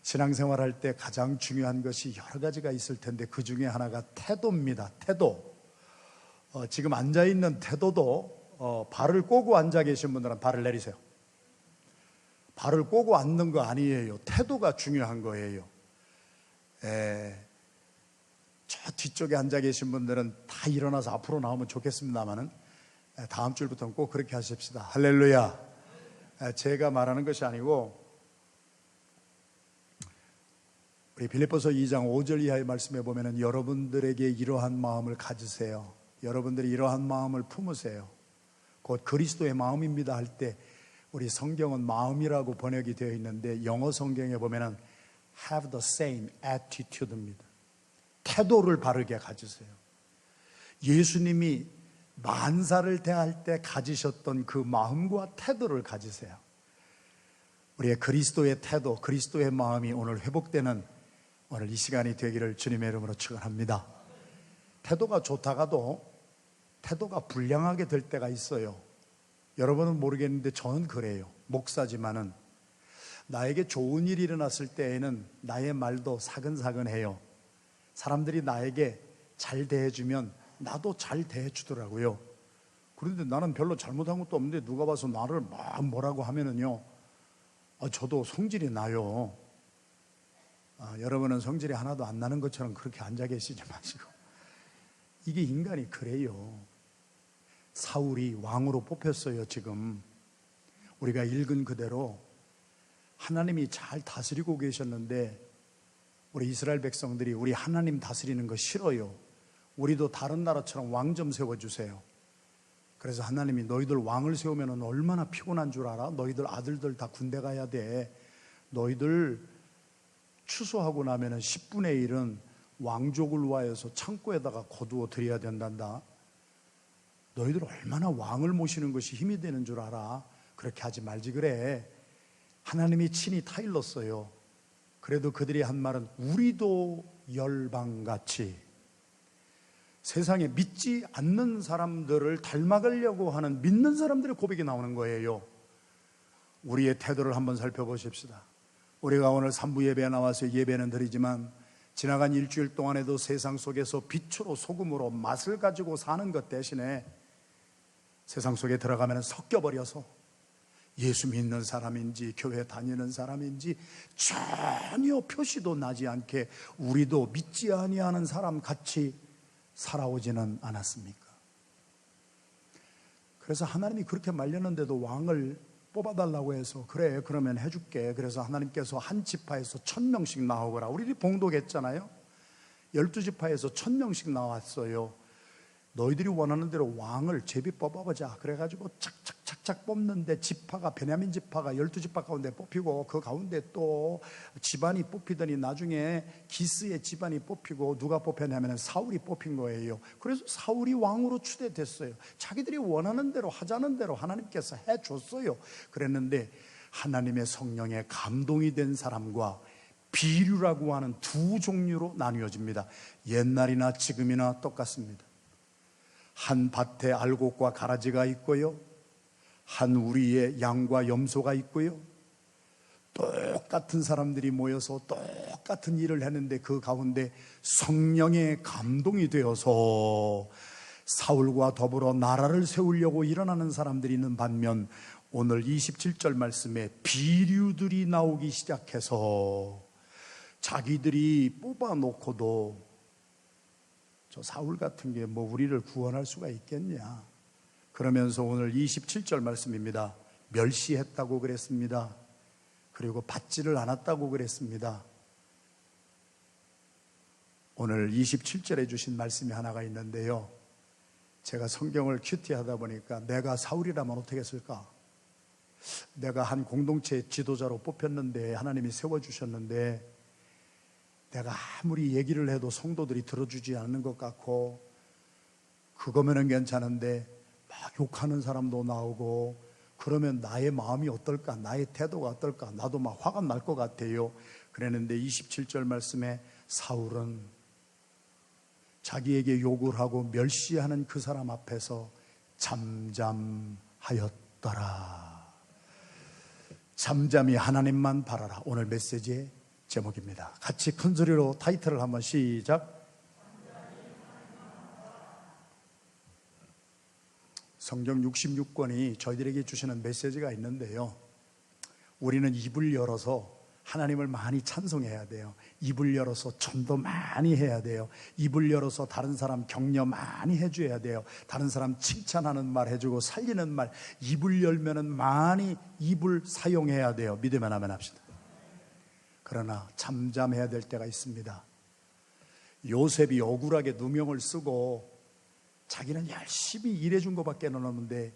신앙생활할 때 가장 중요한 것이 여러 가지가 있을 텐데 그 중에 하나가 태도입니다. 태도. 지금 앉아있는 태도도 발을 꼬고 앉아 계신 분들은 발을 내리세요. 발을 꼬고 앉는 거 아니에요. 태도가 중요한 거예요. 저 뒤쪽에 앉아 계신 분들은 다 일어나서 앞으로 나오면 좋겠습니다만은 다음 주부터는 꼭 그렇게 하십시다. 할렐루야. 제가 말하는 것이 아니고 우리 빌립보서 2장 5절 이하의 말씀에 보면은 여러분들에게 이러한 마음을 가지세요. 여러분들이 이러한 마음을 품으세요. 곧 그리스도의 마음입니다 할 때 우리 성경은 마음이라고 번역이 되어 있는데 영어 성경에 보면은 have the same attitude입니다. 태도를 바르게 가지세요. 예수님이 만사를 대할 때 가지셨던 그 마음과 태도를 가지세요. 우리의 그리스도의 태도, 그리스도의 마음이 오늘 회복되는 오늘 이 시간이 되기를 주님의 이름으로 축원합니다. 태도가 좋다가도 태도가 불량하게 될 때가 있어요. 여러분은 모르겠는데 저는 그래요. 목사지만은 나에게 좋은 일이 일어났을 때에는 나의 말도 사근사근해요. 사람들이 나에게 잘 대해주면 나도 잘 대해주더라고요. 그런데 나는 별로 잘못한 것도 없는데 누가 봐서 나를 막 뭐라고 하면은요, 저도 성질이 나요. 여러분은 성질이 하나도 안 나는 것처럼 그렇게 앉아 계시지 마시고, 이게 인간이 그래요. 사울이 왕으로 뽑혔어요. 지금 우리가 읽은 그대로 하나님이 잘 다스리고 계셨는데 우리 이스라엘 백성들이 우리 하나님 다스리는 거 싫어요. 우리도 다른 나라처럼 왕 좀 세워주세요. 그래서 하나님이 너희들 왕을 세우면 얼마나 피곤한 줄 알아? 너희들 아들들 다 군대 가야 돼. 너희들 추수하고 나면 10분의 1은 왕족을 위하여서 창고에다가 거두어 드려야 된단다. 너희들 얼마나 왕을 모시는 것이 힘이 되는 줄 알아? 그렇게 하지 말지 그래. 하나님이 친히 타일렀어요. 그래도 그들이 한 말은 우리도 열방같이, 세상에 믿지 않는 사람들을 닮아가려고 하는 믿는 사람들의 고백이 나오는 거예요. 우리의 태도를 한번 살펴보십시다. 우리가 오늘 3부 예배에 나와서 예배는 드리지만 지나간 일주일 동안에도 세상 속에서 빛으로 소금으로 맛을 가지고 사는 것 대신에 세상 속에 들어가면 섞여버려서 예수 믿는 사람인지 교회 다니는 사람인지 전혀 표시도 나지 않게 우리도 믿지 아니하는 사람 같이 살아오지는 않았습니까? 그래서 하나님이 그렇게 말렸는데도 왕을 뽑아달라고 해서 그래 그러면 해줄게. 그래서 하나님께서 한 지파에서 1000명씩 나오거라. 우리들이 봉독했잖아요. 12지파에서 1000명씩 나왔어요. 너희들이 원하는 대로 왕을 제비 뽑아보자. 그래가지고 착착착착 뽑는데 지파가 베냐민 지파가 12지파 가운데 뽑히고 그 가운데 또 집안이 뽑히더니 나중에 기스의 집안이 뽑히고 누가 뽑혔냐면 사울이 뽑힌 거예요. 그래서 사울이 왕으로 추대됐어요. 자기들이 원하는 대로 하자는 대로 하나님께서 해줬어요. 그랬는데 하나님의 성령에 감동이 된 사람과 비류라고 하는 두 종류로 나뉘어집니다. 옛날이나 지금이나 똑같습니다. 한 밭에 알곡과 가라지가 있고요, 한 우리의 양과 염소가 있고요, 똑같은 사람들이 모여서 똑같은 일을 했는데 그 가운데 성령의 감동이 되어서 사울과 더불어 나라를 세우려고 일어나는 사람들이 있는 반면 오늘 27절 말씀에 비류들이 나오기 시작해서 자기들이 뽑아놓고도 저 사울 같은 게 뭐 우리를 구원할 수가 있겠냐, 그러면서 오늘 27절 말씀입니다. 멸시했다고 그랬습니다. 그리고 받지를 않았다고 그랬습니다. 오늘 27절에 주신 말씀이 하나가 있는데요, 제가 성경을 큐티하다 보니까 내가 사울이라면 어떻게 했을까? 내가 한 공동체 지도자로 뽑혔는데 하나님이 세워주셨는데 내가 아무리 얘기를 해도 성도들이 들어주지 않는 것 같고, 그거면은 괜찮은데 막 욕하는 사람도 나오고 그러면 나의 마음이 어떨까? 나의 태도가 어떨까? 나도 막 화가 날 것 같아요. 그랬는데 27절 말씀에 사울은 자기에게 욕을 하고 멸시하는 그 사람 앞에서 잠잠하였더라. 잠잠히 하나님만 바라라. 오늘 메시지에 제목입니다. 같이 큰 소리로 타이틀을 한번 시작. 성경 66권이 저희들에게 주시는 메시지가 있는데요, 우리는 입을 열어서 하나님을 많이 찬송해야 돼요. 입을 열어서 전도 많이 해야 돼요. 입을 열어서 다른 사람 격려 많이 해줘야 돼요. 다른 사람 칭찬하는 말 해주고 살리는 말, 입을 열면은 많이 입을 사용해야 돼요. 믿으면 아멘 합시다. 그러나 잠잠해야 될 때가 있습니다. 요셉이 억울하게 누명을 쓰고 자기는 열심히 일해준 것밖에는 없는데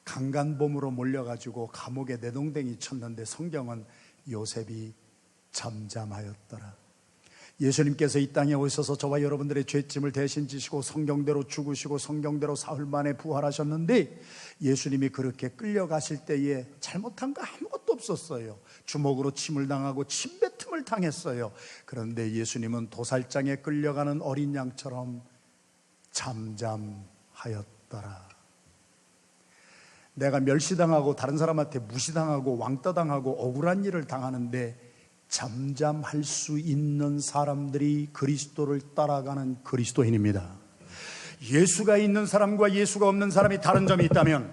강간범으로 몰려가지고 감옥에 내동댕이 쳤는데 성경은 요셉이 잠잠하였더라. 예수님께서 이 땅에 오셔서 저와 여러분들의 죄짐을 대신 지시고 성경대로 죽으시고 성경대로 사흘 만에 부활하셨는데, 예수님이 그렇게 끌려가실 때에 잘못한 거 아무것도 없었어요. 주먹으로 침을 당하고 침뱉음을 당했어요. 그런데 예수님은 도살장에 끌려가는 어린 양처럼 잠잠하였더라. 내가 멸시당하고 다른 사람한테 무시당하고 왕따당하고 억울한 일을 당하는데 잠잠할 수 있는 사람들이 그리스도를 따라가는 그리스도인입니다. 예수가 있는 사람과 예수가 없는 사람이 다른 점이 있다면,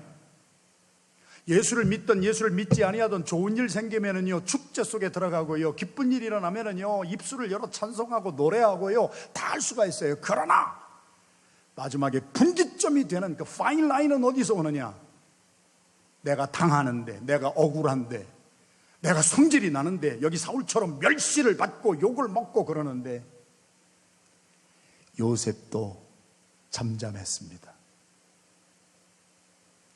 예수를 믿든 예수를 믿지 아니하든 좋은 일 생기면은요 축제 속에 들어가고요, 기쁜 일이 일어나면은요 입술을 열어 찬송하고 노래하고요 다 할 수가 있어요. 그러나 마지막에 분기점이 되는 그 파인 라인은 어디서 오느냐? 내가 당하는데, 내가 억울한데, 내가 성질이 나는데, 여기 사울처럼 멸시를 받고 욕을 먹고 그러는데, 요셉도 잠잠했습니다.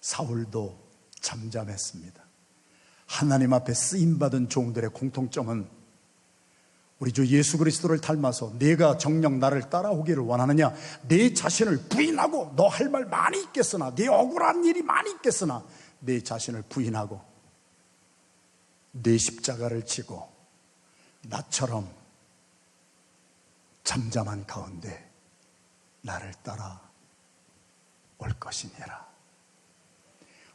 사울도 잠잠했습니다. 하나님 앞에 쓰임받은 종들의 공통점은 우리 주 예수 그리스도를 닮아서 내가 정녕 나를 따라오기를 원하느냐, 내 자신을 부인하고, 너 할 말 많이 있겠으나, 네 억울한 일이 많이 있겠으나 내 자신을 부인하고 내 십자가를 지고 나처럼 잠잠한 가운데 나를 따라 올 것이니라.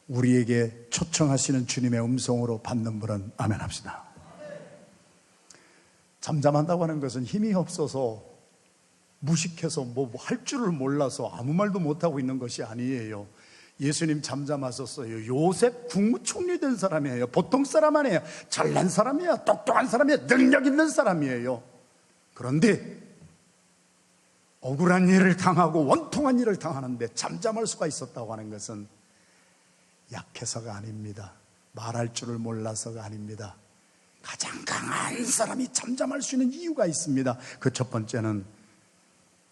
우리에게 초청하시는 주님의 음성으로 받는 분은 아멘 합시다. 잠잠한다고 하는 것은 힘이 없어서 무식해서 뭐 할 줄을 몰라서 아무 말도 못하고 있는 것이 아니에요. 예수님 잠잠하셨어요. 요셉 국무총리 된 사람이에요. 보통 사람 아니에요. 잘난 사람이에요. 똑똑한 사람이에요. 능력 있는 사람이에요. 그런데 억울한 일을 당하고 원통한 일을 당하는데 잠잠할 수가 있었다고 하는 것은 약해서가 아닙니다. 말할 줄을 몰라서가 아닙니다. 가장 강한 사람이 잠잠할 수 있는 이유가 있습니다. 그 첫 번째는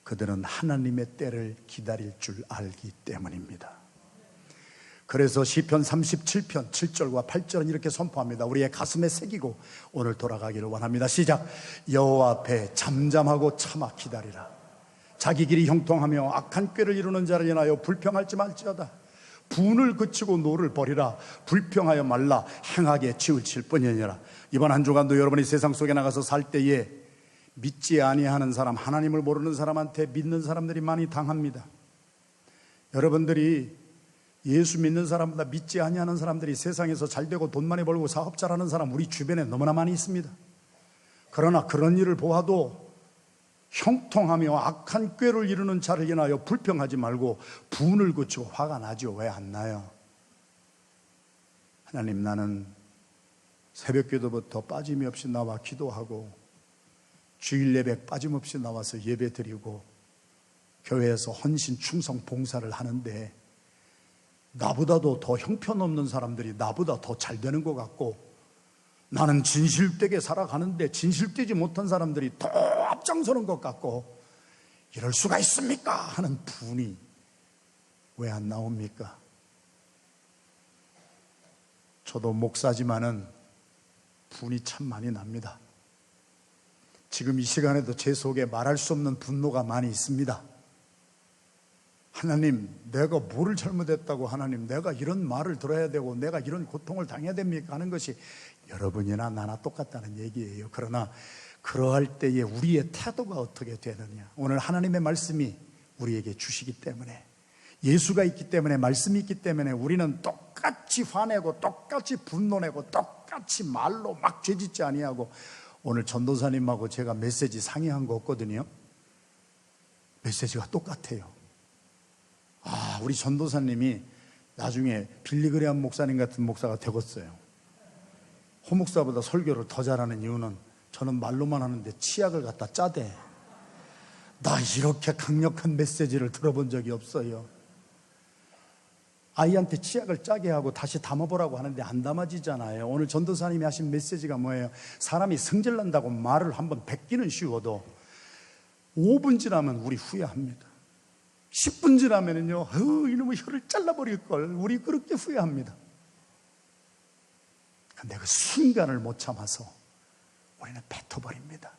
그들은 하나님의 때를 기다릴 줄 알기 때문입니다. 그래서 시편 37편 7절과 8절은 이렇게 선포합니다. 우리의 가슴에 새기고 오늘 돌아가기를 원합니다. 시작. 여호와 앞에 잠잠하고 참아 기다리라. 자기 길이 형통하며 악한 꾀를 이루는 자를 인하여 불평하지 말지어다. 분을 그치고 노를 버리라. 불평하여 말라. 행하게 치우칠 뿐이니라. 이번 한 주간도 여러분이 세상 속에 나가서 살 때에 믿지 아니하는 사람, 하나님을 모르는 사람한테 믿는 사람들이 많이 당합니다. 여러분들이 예수 믿는 사람보다 믿지 아니하는 사람들이 세상에서 잘되고 돈 많이 벌고 사업 잘하는 사람 우리 주변에 너무나 많이 있습니다. 그러나 그런 일을 보아도 형통하며 악한 꾀를 이루는 자를 인하여 불평하지 말고 분을 그치고 화가 나죠. 왜 안 나요? 하나님, 나는 새벽 기도부터 빠짐이 없이 나와 기도하고 주일 예배 빠짐없이 나와서 예배 드리고 교회에서 헌신 충성 봉사를 하는데 나보다도 더 형편없는 사람들이 나보다 더 잘 되는 것 같고, 나는 진실되게 살아가는데 진실되지 못한 사람들이 더 앞장서는 것 같고, 이럴 수가 있습니까? 하는 분이 왜 안 나옵니까? 저도 목사지만은 분이 참 많이 납니다. 지금 이 시간에도 제 속에 말할 수 없는 분노가 많이 있습니다. 하나님, 내가 뭐를 잘못했다고 하나님 내가 이런 말을 들어야 되고 내가 이런 고통을 당해야 됩니까? 하는 것이 여러분이나 나나 똑같다는 얘기예요. 그러나 그러할 때에 우리의 태도가 어떻게 되느냐, 오늘 하나님의 말씀이 우리에게 주시기 때문에, 예수가 있기 때문에, 말씀이 있기 때문에 우리는 똑같이 화내고 똑같이 분노내고 똑같이 말로 막 죄짓지 아니하고 오늘 전도사님하고 제가 메시지 상의한 거 없거든요. 메시지가 똑같아요. 우리 전도사님이 나중에 빌리그레암 목사님 같은 목사가 되겠어요. 호 목사보다 설교를 더 잘하는 이유는 저는 말로만 하는데 치약을 갖다 짜대. 나 이렇게 강력한 메시지를 들어본 적이 없어요. 아이한테 치약을 짜게 하고 다시 담아보라고 하는데 안 담아지잖아요. 오늘 전도사님이 하신 메시지가 뭐예요? 사람이 성질난다고 말을 한번 뱉기는 쉬워도 5분 지나면 우리 후회합니다. 10분 지나면은요, 이놈의 혀를 잘라버릴걸. 우리 그렇게 후회합니다. 근데 그 순간을 못 참아서 우리는 뱉어버립니다.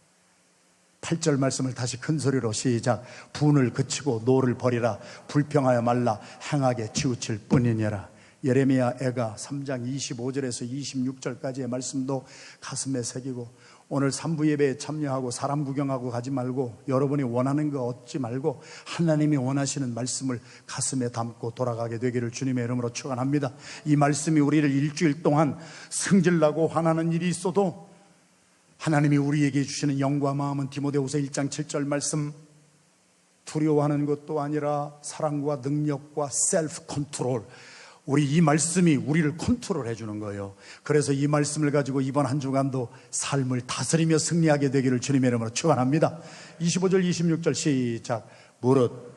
8절 말씀을 다시 큰 소리로 시작. 분을 그치고 노를 버리라. 불평하여 말라. 행하게 치우칠 뿐이니라. 예레미야 애가 3장 25절에서 26절까지의 말씀도 가슴에 새기고, 오늘 3부 예배에 참여하고 사람 구경하고 가지 말고 여러분이 원하는 거 얻지 말고 하나님이 원하시는 말씀을 가슴에 담고 돌아가게 되기를 주님의 이름으로 축원합니다. 이 말씀이 우리를 일주일 동안 승질나고 화나는 일이 있어도 하나님이 우리에게 주시는 영과 마음은 디모데후서 1장 7절 말씀, 두려워하는 것도 아니라 사랑과 능력과 셀프 컨트롤. 우리 이 말씀이 우리를 컨트롤 해주는 거예요. 그래서 이 말씀을 가지고 이번 한 주간도 삶을 다스리며 승리하게 되기를 주님의 이름으로 축원합니다. 25절 26절 시작. 무릇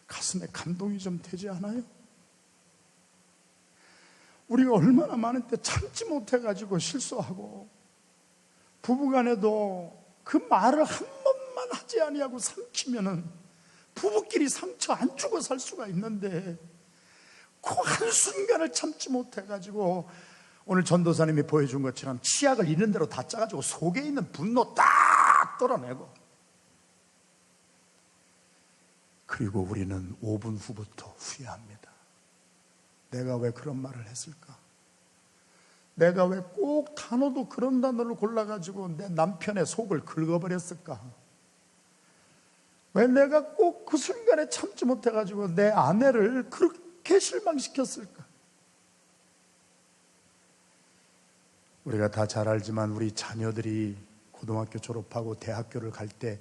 가슴에 감동이 좀 되지 않아요? 우리가 얼마나 많은데 참지 못해가지고 실수하고, 부부간에도 그 말을 한 번만 하지 아니하고 삼키면은 부부끼리 상처 안 주고 살 수가 있는데 그 한순간을 참지 못해가지고 오늘 전도사님이 보여준 것처럼 치약을 있는 대로 다 짜가지고 속에 있는 분노 딱 떨어내고, 그리고 우리는 5분 후부터 후회합니다. 내가 왜 그런 말을 했을까? 내가 왜 꼭 단어도 그런 단어를 골라가지고 내 남편의 속을 긁어버렸을까? 왜 내가 꼭 그 순간에 참지 못해가지고 내 아내를 그렇게 실망시켰을까? 우리가 다 잘 알지만 우리 자녀들이 고등학교 졸업하고 대학교를 갈 때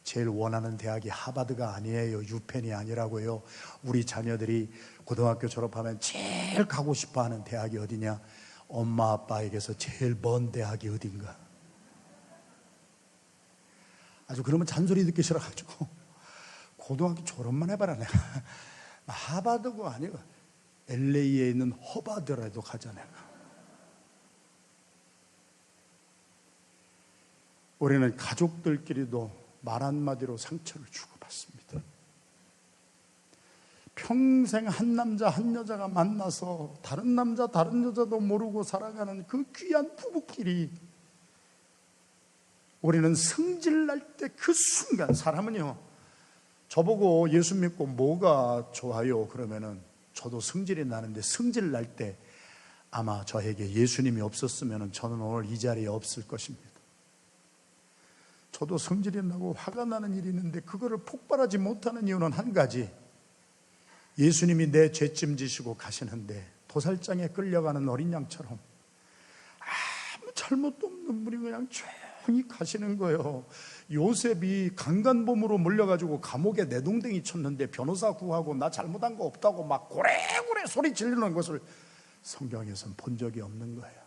제일 원하는 대학이 하버드가 아니에요. 유펜이 아니라고요. 우리 자녀들이 고등학교 졸업하면 제일 가고 싶어하는 대학이 어디냐? 엄마 아빠에게서 제일 먼 대학이 어딘가. 아주 그러면 잔소리 듣기 싫어가지고 고등학교 졸업만 해봐라. 내가 하버드가 아니고 LA에 있는 허바드라도 가자. 내가. 우리는 가족들끼리도 말 한마디로 상처를 주고받습니다. 평생 한 남자 한 여자가 만나서 다른 남자 다른 여자도 모르고 살아가는 그 귀한 부부끼리 우리는 성질날 때 그 순간, 사람은요, 저보고 예수 믿고 뭐가 좋아요? 그러면은 저도 성질이 나는데, 성질날 때 아마 저에게 예수님이 없었으면 저는 오늘 이 자리에 없을 것입니다. 저도 성질이 나고 화가 나는 일이 있는데 그거를 폭발하지 못하는 이유는 한 가지. 예수님이 내 죄짐 지시고 가시는데 도살장에 끌려가는 어린 양처럼 아무 잘못도 없는 분이 그냥 조용히 가시는 거예요. 요셉이 강간범으로 몰려가지고 감옥에 내동댕이 쳤는데 변호사 구하고 나 잘못한 거 없다고 막 고래고래 소리 지르는 것을 성경에서는 본 적이 없는 거예요.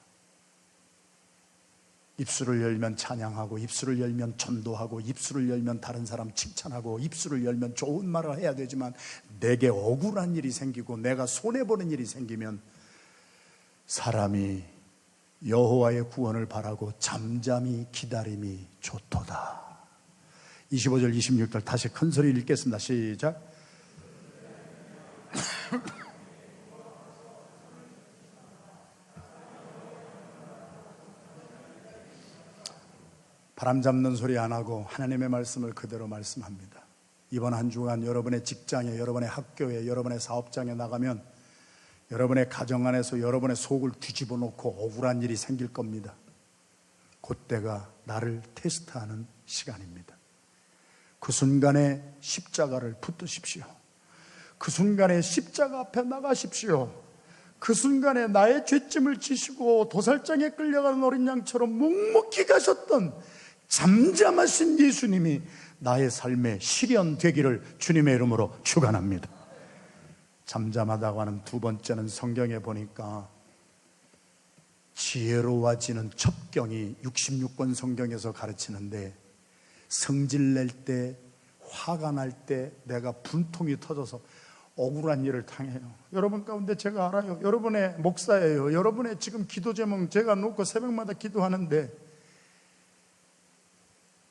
입술을 열면 찬양하고, 입술을 열면 전도하고, 입술을 열면 다른 사람 칭찬하고, 입술을 열면 좋은 말을 해야 되지만 내게 억울한 일이 생기고 내가 손해보는 일이 생기면 사람이 여호와의 구원을 바라고 잠잠히 기다림이 좋도다. 25절 26절 다시 큰 소리 읽겠습니다. 시작. 바람 잡는 소리 안 하고 하나님의 말씀을 그대로 말씀합니다. 이번 한 주간 여러분의 직장에, 여러분의 학교에, 여러분의 사업장에 나가면 여러분의 가정 안에서 여러분의 속을 뒤집어 놓고 억울한 일이 생길 겁니다. 그때가 나를 테스트하는 시간입니다. 그 순간에 십자가를 붙드십시오. 그 순간에 십자가 앞에 나가십시오. 그 순간에 나의 죄짐을 지시고 도살장에 끌려가는 어린 양처럼 묵묵히 가셨던 잠잠하신 예수님이 나의 삶에 실현되기를 주님의 이름으로 축원합니다. 잠잠하다고 하는 두 번째는 성경에 보니까 지혜로워지는 첩경이 66권 성경에서 가르치는데, 성질 낼 때, 화가 날 때 내가 분통이 터져서 억울한 일을 당해요. 여러분 가운데 제가 알아요. 여러분의 목사예요. 여러분의 지금 기도 제목 제가 놓고 새벽마다 기도하는데,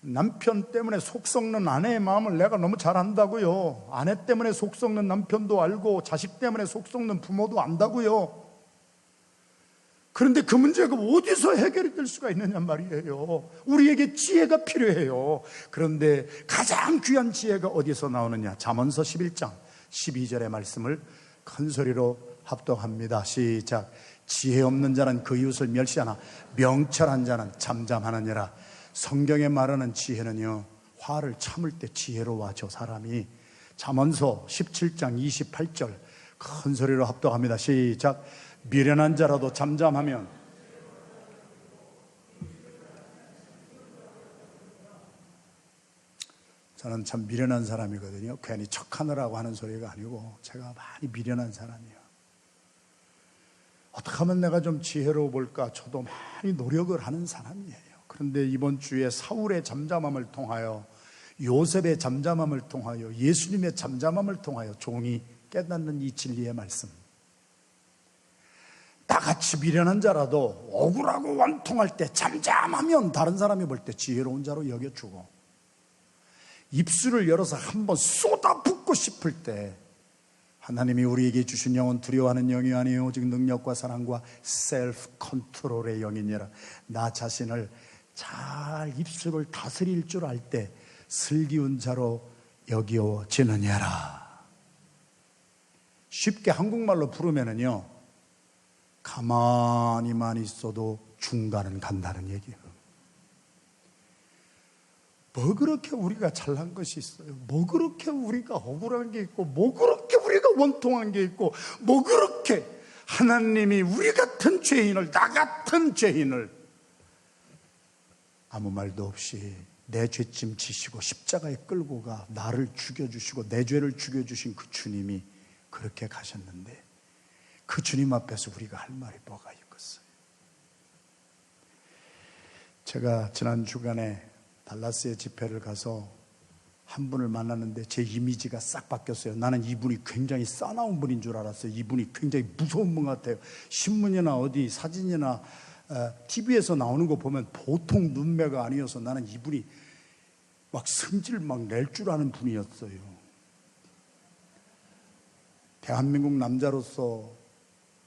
남편 때문에 속 썩는 아내의 마음을 내가 너무 잘 안다고요. 아내 때문에 속 썩는 남편도 알고 자식 때문에 속 썩는 부모도 안다고요. 그런데 그 문제가 어디서 해결이 될 수가 있느냐 말이에요. 우리에게 지혜가 필요해요. 그런데 가장 귀한 지혜가 어디서 나오느냐? 잠언서 11장 12절의 말씀을 큰 소리로 합독합니다. 시작. 지혜 없는 자는 그 이웃을 멸시하나 명철한 자는 잠잠하느니라. 성경에 말하는 지혜는요, 화를 참을 때 지혜로워져 사람이. 잠언서 17장 28절 큰 소리로 합독합니다. 시작. 미련한 자라도 잠잠하면 저는 참 미련한 사람이거든요. 괜히 척하느라고 하는 소리가 아니고 제가 많이 미련한 사람이에요. 어떻게 하면 내가 좀 지혜로워 볼까 저도 많이 노력을 하는 사람이에요. 그런데 이번 주에 사울의 잠잠함을 통하여, 요셉의 잠잠함을 통하여, 예수님의 잠잠함을 통하여 종이 깨닫는 이 진리의 말씀, 나같이 미련한 자라도 억울하고 원통할 때 잠잠하면 다른 사람이 볼 때 지혜로운 자로 여겨주고, 입술을 열어서 한번 쏟아붓고 싶을 때 하나님이 우리에게 주신 영은 두려워하는 영이 아니요 오직 능력과 사랑과 셀프 컨트롤의 영이니라. 나 자신을 잘 입술을 다스릴 줄 알 때 슬기운 자로 여겨지느냐라. 쉽게 한국말로 부르면은요, 가만히만 있어도 중간은 간다는 얘기예요. 뭐 그렇게 우리가 잘난 것이 있어요? 뭐 그렇게 우리가 억울한 게 있고, 뭐 그렇게 우리가 원통한 게 있고, 뭐 그렇게 하나님이 우리 같은 죄인을, 나 같은 죄인을 아무 말도 없이 내 죄짐 지시고 십자가에 끌고 가 나를 죽여주시고 내 죄를 죽여주신 그 주님이 그렇게 가셨는데, 그 주님 앞에서 우리가 할 말이 뭐가 있겠어요? 제가 지난 주간에 달라스에 집회를 가서 한 분을 만났는데 제 이미지가 싹 바뀌었어요. 나는 이분이 굉장히 싸나운 분인 줄 알았어요. 이분이 굉장히 무서운 분 같아요. 신문이나 어디 사진이나 TV에서 나오는 거 보면 보통 눈매가 아니어서 나는 이분이 막 성질 막 낼 줄 아는 분이었어요. 대한민국 남자로서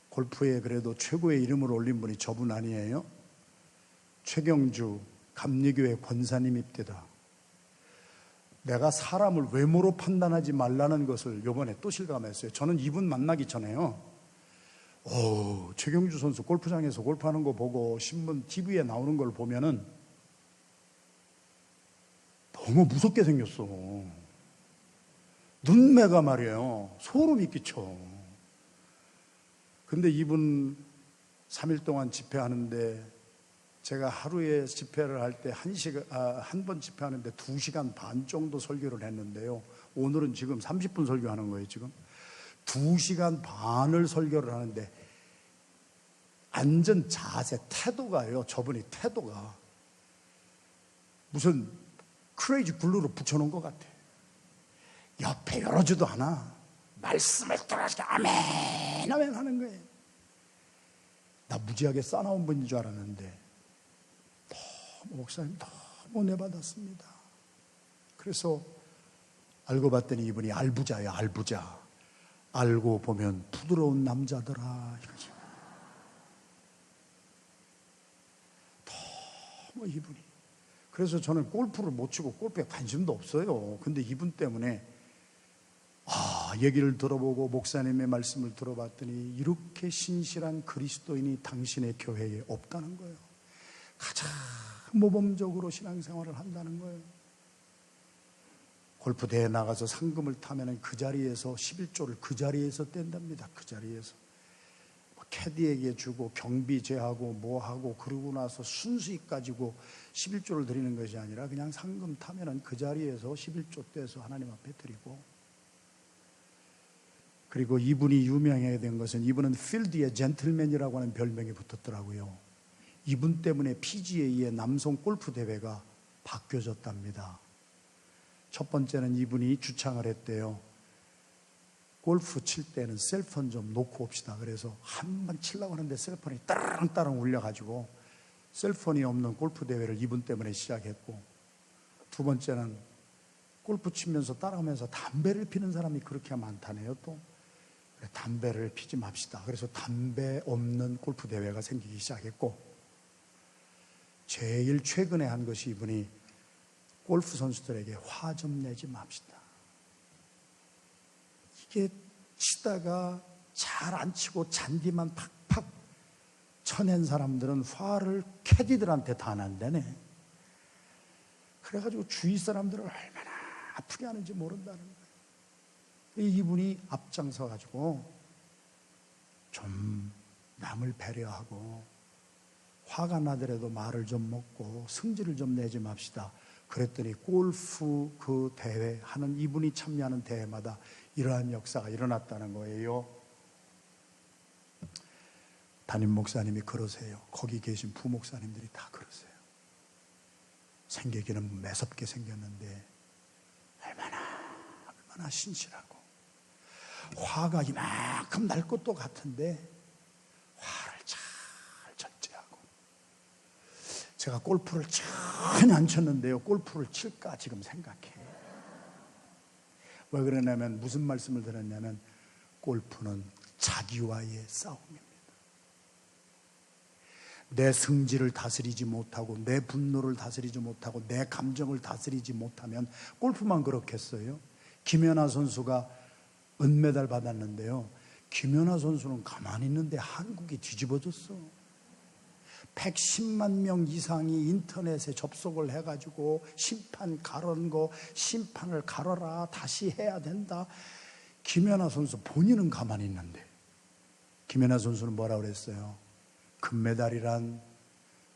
골프에 그래도 최고의 이름을 올린 분이 저분 아니에요? 최경주 감리교회 권사님입니다. 내가 사람을 외모로 판단하지 말라는 것을 이번에 또 실감했어요. 저는 이분 만나기 전에요, 최경주 선수 골프장에서 골프하는 거 보고 신문 TV에 나오는 걸 보면은 너무 무섭게 생겼어. 눈매가 말이에요, 소름이 끼쳐. 근데 이분 3일 동안 집회하는데, 제가 하루에 집회를 할 때 한 번 집회하는데 2시간 반 정도 설교를 했는데요. 오늘은 지금 30분 설교하는 거예요. 지금 2시간 반을 설교를 하는데 앉은 자세, 태도가요, 저분이 태도가 무슨 크레이지 글루로 붙여놓은 것 같아. 옆에 열어주도 않아. 말씀을 들어서 아멘 아멘 하는 거예요. 나 무지하게 싸나운 분인 줄 알았는데 목사님 너무 은혜 받았습니다. 그래서 알고 봤더니 이분이 알부자예요. 알부자. 알고 보면 부드러운 남자더라. 너무 이분이. 그래서 저는 골프를 못 치고 골프에 관심도 없어요. 근데 이분 때문에 얘기를 들어보고 목사님의 말씀을 들어봤더니 이렇게 신실한 그리스도인이 당신의 교회에 없다는 거예요. 가장 모범적으로 신앙생활을 한다는 거예요. 골프 대회 나가서 상금을 타면 그 자리에서 11조를 그 자리에서 뗀답니다. 그 자리에서. 캐디에게 주고 경비 제하고 뭐하고 그러고 나서 순수익 가지고 11조를 드리는 것이 아니라 그냥 상금 타면 그 자리에서 11조 떼서 하나님 앞에 드리고, 그리고 이분이 유명하게 된 것은 이분은 필드의 젠틀맨이라고 하는 별명이 붙었더라고요. 이분 때문에 PGA의 남성 골프 대회가 바뀌어졌답니다. 첫 번째는 이분이 주창을 했대요. 골프 칠 때는 셀폰 좀 놓고 옵시다. 그래서 한 번 치려고 하는데 셀폰이 따랑따랑 울려가지고 셀폰이 없는 골프 대회를 이분 때문에 시작했고, 두 번째는 골프 치면서 따라가면서 담배를 피는 사람이 그렇게 많다네요. 또 그래, 담배를 피지 맙시다. 그래서 담배 없는 골프 대회가 생기기 시작했고, 제일 최근에 한 것이 이분이 골프 선수들에게 화 좀 내지 맙시다. 이게 치다가 잘 안 치고 잔디만 팍팍 쳐낸 사람들은 화를 캐디들한테 다 난다네. 그래가지고 주위 사람들을 얼마나 아프게 하는지 모른다는 거예요. 이분이 앞장서 가지고 좀 남을 배려하고 화가 나더라도 말을 좀 먹고 성질을 좀 내지 맙시다. 그랬더니 골프 그 대회 하는, 이분이 참여하는 대회마다 이러한 역사가 일어났다는 거예요. 담임 목사님이 그러세요. 거기 계신 부목사님들이 다 그러세요. 생기기는 매섭게 생겼는데 얼마나 신실하고, 화가 이만큼 날 것도 같은데 화를 잘 절제하고. 제가 골프를 전혀 안 쳤는데요, 골프를 칠까 지금 생각해요. 왜 그러냐면, 무슨 말씀을 들었냐면, 골프는 자기와의 싸움입니다. 내 성질을 다스리지 못하고, 내 분노를 다스리지 못하고, 내 감정을 다스리지 못하면 골프만 그렇겠어요? 김연아 선수가 은메달 받았는데요, 김연아 선수는 가만히 있는데 한국이 뒤집어졌어. 110만 명 이상이 인터넷에 접속을 해가지고 심판 가른 거, 심판을 가려라, 다시 해야 된다. 김연아 선수 본인은 가만히 있는데, 김연아 선수는 뭐라 그랬어요? 금메달이란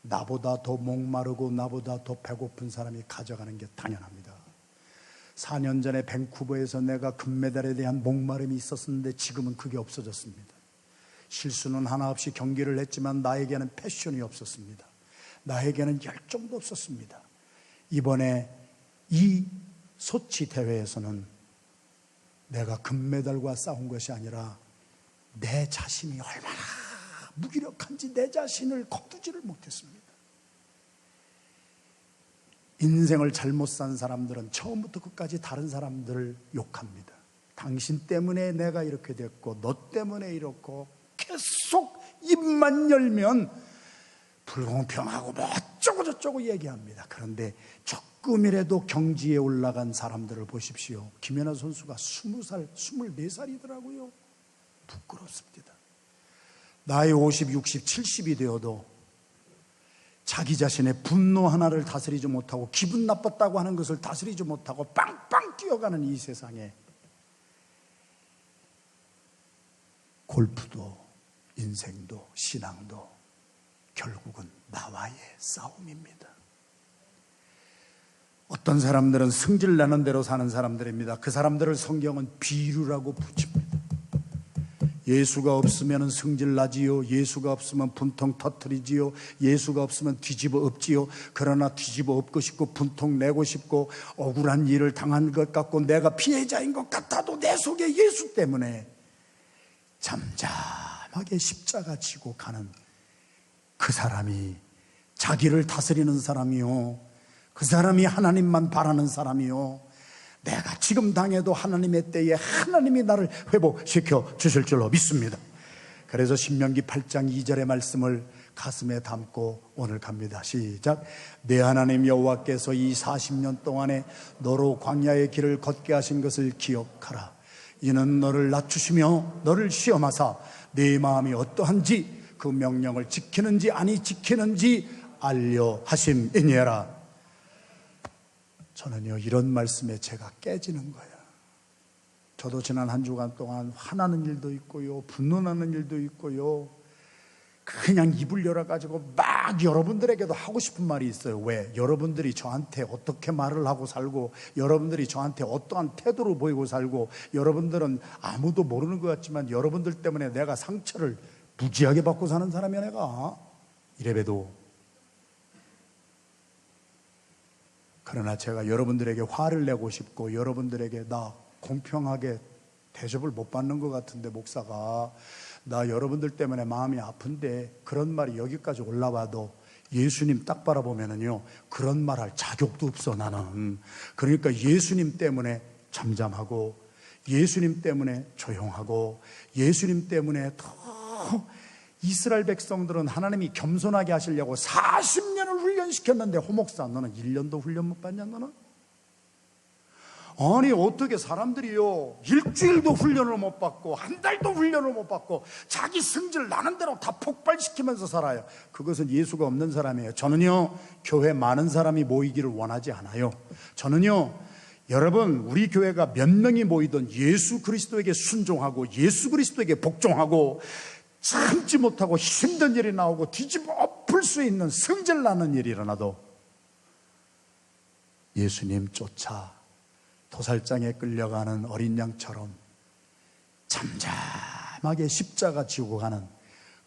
나보다 더 목마르고 나보다 더 배고픈 사람이 가져가는 게 당연합니다. 4년 전에 밴쿠버에서 내가 금메달에 대한 목마름이 있었는데 지금은 그게 없어졌습니다. 실수는 하나 없이 경기를 했지만 나에게는 패션이 없었습니다. 나에게는 열정도 없었습니다. 이번에 이 소치 대회에서는 내가 금메달과 싸운 것이 아니라 내 자신이 얼마나 무기력한지 내 자신을 거두지를 못했습니다. 인생을 잘못 산 사람들은 처음부터 끝까지 다른 사람들을 욕합니다. 당신 때문에 내가 이렇게 됐고, 너 때문에 이렇고, 계속 입만 열면 불공평하고 뭐 어쩌고 저쩌고 얘기합니다. 그런데 조금이라도 경지에 올라간 사람들을 보십시오. 김연아 선수가 20살, 24살이더라고요. 부끄럽습니다. 나이 50, 60, 70이 되어도 자기 자신의 분노 하나를 다스리지 못하고, 기분 나빴다고 하는 것을 다스리지 못하고 빵빵 뛰어가는 이 세상에, 골프도 인생도 신앙도 결국은 나와의 싸움입니다. 어떤 사람들은 성질 나는 대로 사는 사람들입니다. 그 사람들을 성경은 비류라고 붙입니다. 예수가 없으면 성질 나지요, 예수가 없으면 분통 터뜨리지요, 예수가 없으면 뒤집어 엎지요. 그러나 뒤집어 엎고 싶고 분통 내고 싶고 억울한 일을 당한 것 같고 내가 피해자인 것 같아도 내 속에 예수 때문에 잠잠하게 십자가 지고 가는 그 사람이 자기를 다스리는 사람이요, 그 사람이 하나님만 바라는 사람이요, 내가 지금 당해도 하나님의 때에 하나님이 나를 회복시켜 주실 줄로 믿습니다. 그래서 신명기 8장 2절의 말씀을 가슴에 담고 오늘 갑니다. 시작. 내 하나님 여호와께서 이 40년 동안에 너로 광야의 길을 걷게 하신 것을 기억하라. 이는 너를 낮추시며 너를 시험하사 네 마음이 어떠한지 그 명령을 지키는지 아니 지키는지 알려 하심이니라. 저는요, 이런 말씀에 제가 깨지는 거예요. 저도 지난 한 주간 동안 화나는 일도 있고요, 분노나는 일도 있고요, 그냥 입을 열어가지고 막 여러분들에게도 하고 싶은 말이 있어요. 왜? 여러분들이 저한테 어떻게 말을 하고 살고, 여러분들이 저한테 어떠한 태도를 보이고 살고, 여러분들은 아무도 모르는 것 같지만 여러분들 때문에 내가 상처를 무지하게 받고 사는 사람이야 내가. 이래봬도. 그러나 제가 여러분들에게 화를 내고 싶고, 여러분들에게 나 공평하게 대접을 못 받는 것 같은데 목사가, 나 여러분들 때문에 마음이 아픈데, 그런 말이 여기까지 올라와도 예수님 딱 바라보면은요, 그런 말 할 자격도 없어 나는. 그러니까 예수님 때문에 잠잠하고, 예수님 때문에 조용하고, 예수님 때문에 더. 이스라엘 백성들은 하나님이 겸손하게 하시려고 40년을 훈련시켰는데, 호목사 너는 1년도 훈련 못 받냐 너는? 아니 어떻게 사람들이요, 일주일도 훈련을 못 받고 한 달도 훈련을 못 받고 자기 성질 나는 대로 다 폭발시키면서 살아요. 그것은 예수가 없는 사람이에요. 저는요, 교회 많은 사람이 모이기를 원하지 않아요. 저는요, 여러분, 우리 교회가 몇 명이 모이든 예수 그리스도에게 순종하고 예수 그리스도에게 복종하고, 참지 못하고 힘든 일이 나오고 뒤집어 엎을 수 있는 성질 나는 일이 일어나도 예수님 쫓아 도살장에 끌려가는 어린 양처럼 잠잠하게 십자가 지고 가는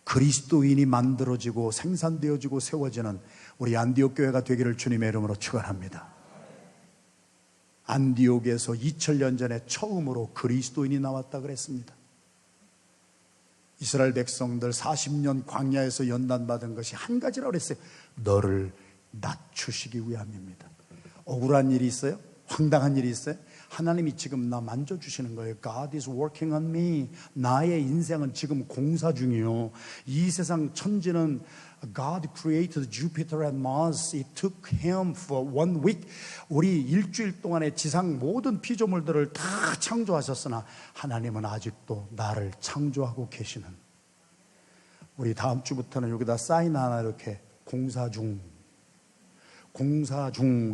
그리스도인이 만들어지고 생산되어지고 세워지는 우리 안디옥 교회가 되기를 주님의 이름으로 축원합니다. 안디옥에서 2000년 전에 처음으로 그리스도인이 나왔다 그랬습니다. 이스라엘 백성들 40년 광야에서 연단받은 것이 한 가지라고 그랬어요. 너를 낮추시기 위함입니다. 억울한 일이 있어요? 황당한 일이 있어요? 하나님이 지금 나 만져주시는 거예요. God is working on me. 나의 인생은 지금 공사 중이요. 이 세상 천지는 God created Jupiter and Mars. It took him for 1 week. 우리 일주일 동안의 지상 모든 피조물들을 다 창조하셨으나 하나님은 아직도 나를 창조하고 계시는. 우리 다음 주부터는 여기다 사인 하나 이렇게 공사 중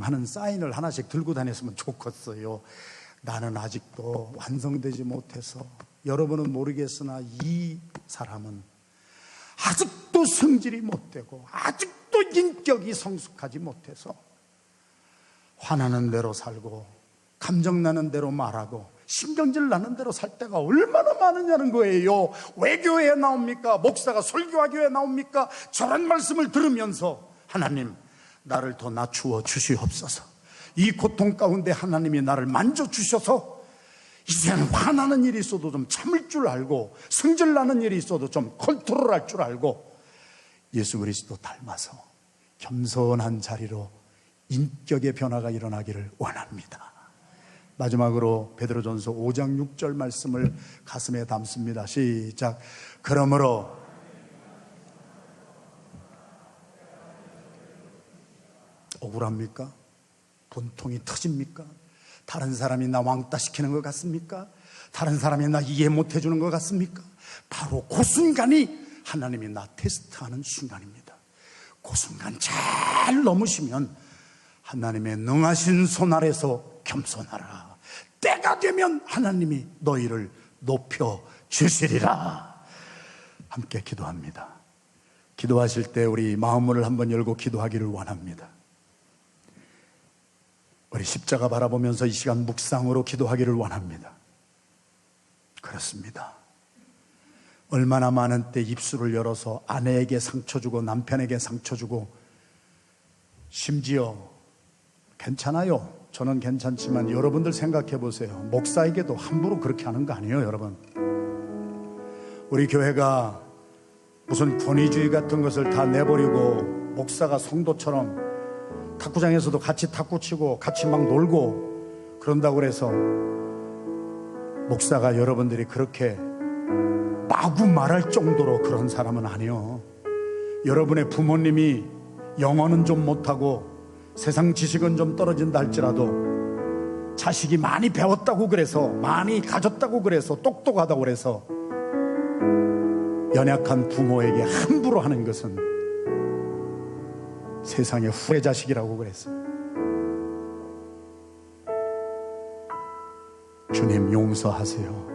하는 사인을 하나씩 들고 다녔으면 좋겠어요. 나는 아직도 완성되지 못해서, 여러분은 모르겠으나 이 사람은 아직도 성질이 못되고 아직도 인격이 성숙하지 못해서 화나는 대로 살고 감정나는 대로 말하고 신경질 나는 대로 살 때가 얼마나 많으냐는 거예요. 왜 교회에 나옵니까? 목사가 설교하기 왜 나옵니까? 저런 말씀을 들으면서 하나님 나를 더 낮추어 주시옵소서. 이 고통 가운데 하나님이 나를 만져주셔서 이제는 화나는 일이 있어도 좀 참을 줄 알고, 성질나는 일이 있어도 좀 컨트롤할 줄 알고, 예수 그리스도 닮아서 겸손한 자리로 인격의 변화가 일어나기를 원합니다. 마지막으로 베드로전서 5장 6절 말씀을 가슴에 담습니다. 시작. 그러므로 억울합니까? 분통이 터집니까? 다른 사람이 나 왕따 시키는 것 같습니까? 다른 사람이 나 이해 못 해주는 것 같습니까? 바로 그 순간이 하나님이 나 테스트하는 순간입니다. 그 순간 잘 넘으시면 하나님의 능하신 손 아래서 겸손하라. 때가 되면 하나님이 너희를 높여 주시리라. 함께 기도합니다. 기도하실 때 우리 마음문을 한번 열고 기도하기를 원합니다. 우리 십자가 바라보면서 이 시간 묵상으로 기도하기를 원합니다. 그렇습니다. 얼마나 많은 때 입술을 열어서 아내에게 상처 주고 남편에게 상처 주고, 심지어 괜찮아요. 저는 괜찮지만 여러분들 생각해 보세요. 목사에게도 함부로 그렇게 하는 거 아니에요, 여러분. 우리 교회가 무슨 권위주의 같은 것을 다 내버리고 목사가 성도처럼 탁구장에서도 같이 탁구 치고 같이 막 놀고 그런다고 그래서 목사가 여러분들이 그렇게 마구 말할 정도로 그런 사람은 아니에요. 여러분의 부모님이 영어는 좀 못하고 세상 지식은 좀 떨어진다 할지라도 자식이 많이 배웠다고 그래서, 많이 가졌다고 그래서, 똑똑하다고 그래서 연약한 부모에게 함부로 하는 것은 세상의 후레자식이라고 그랬어요. 주님 용서하세요.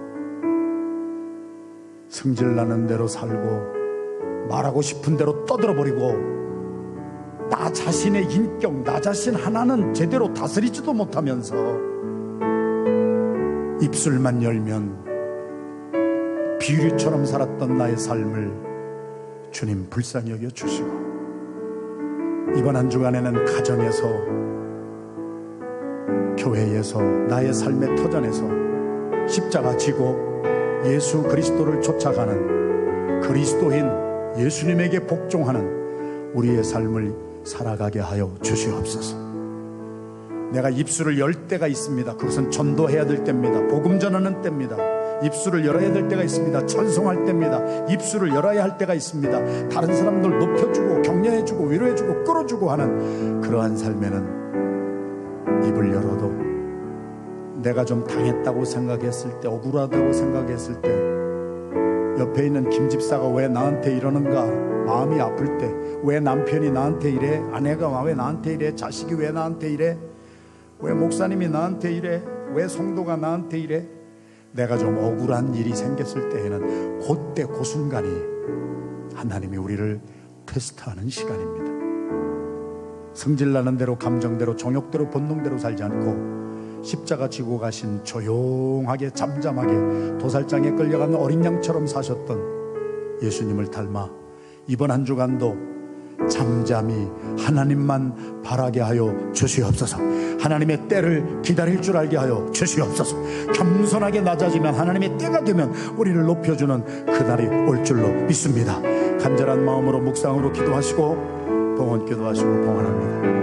승질나는 대로 살고 말하고 싶은 대로 떠들어버리고 나 자신의 인격, 나 자신 하나는 제대로 다스리지도 못하면서 입술만 열면 비류처럼 살았던 나의 삶을 주님 불쌍히 여겨 주시고, 이번 한 주간에는 가정에서, 교회에서, 나의 삶의 터전에서 십자가 지고 예수 그리스도를 쫓아가는 그리스도인 예수님에게 복종하는 우리의 삶을 살아가게 하여 주시옵소서. 내가 입술을 열 때가 있습니다. 그것은 전도해야 될 때입니다. 복음 전하는 때입니다. 입술을 열어야 될 때가 있습니다. 찬송할 때입니다. 입술을 열어야 할 때가 있습니다. 다른 사람들 높여주고 격려해주고 위로해주고 끌어주고 하는 그러한 삶에는 입을 열어도 내가 좀 당했다고 생각했을 때, 억울하다고 생각했을 때, 옆에 있는 김집사가 왜 나한테 이러는가 마음이 아플 때, 왜 남편이 나한테 이래, 아내가 왜 나한테 이래, 자식이 왜 나한테 이래, 왜 목사님이 나한테 이래, 왜 성도가 나한테 이래, 내가 좀 억울한 일이 생겼을 때에는 그때 그 순간이 하나님이 우리를 테스트하는 시간입니다. 성질나는 대로, 감정대로, 정욕대로, 본능대로 살지 않고 십자가 지고 가신 조용하게 잠잠하게 도살장에 끌려간 어린 양처럼 사셨던 예수님을 닮아 이번 한 주간도 잠잠히 하나님만 바라게 하여 주시옵소서. 하나님의 때를 기다릴 줄 알게 하여 주시옵소서. 겸손하게 낮아지면 하나님의 때가 되면 우리를 높여주는 그날이 올 줄로 믿습니다. 간절한 마음으로 묵상으로 기도하시고 봉헌 기도하시고 봉헌합니다.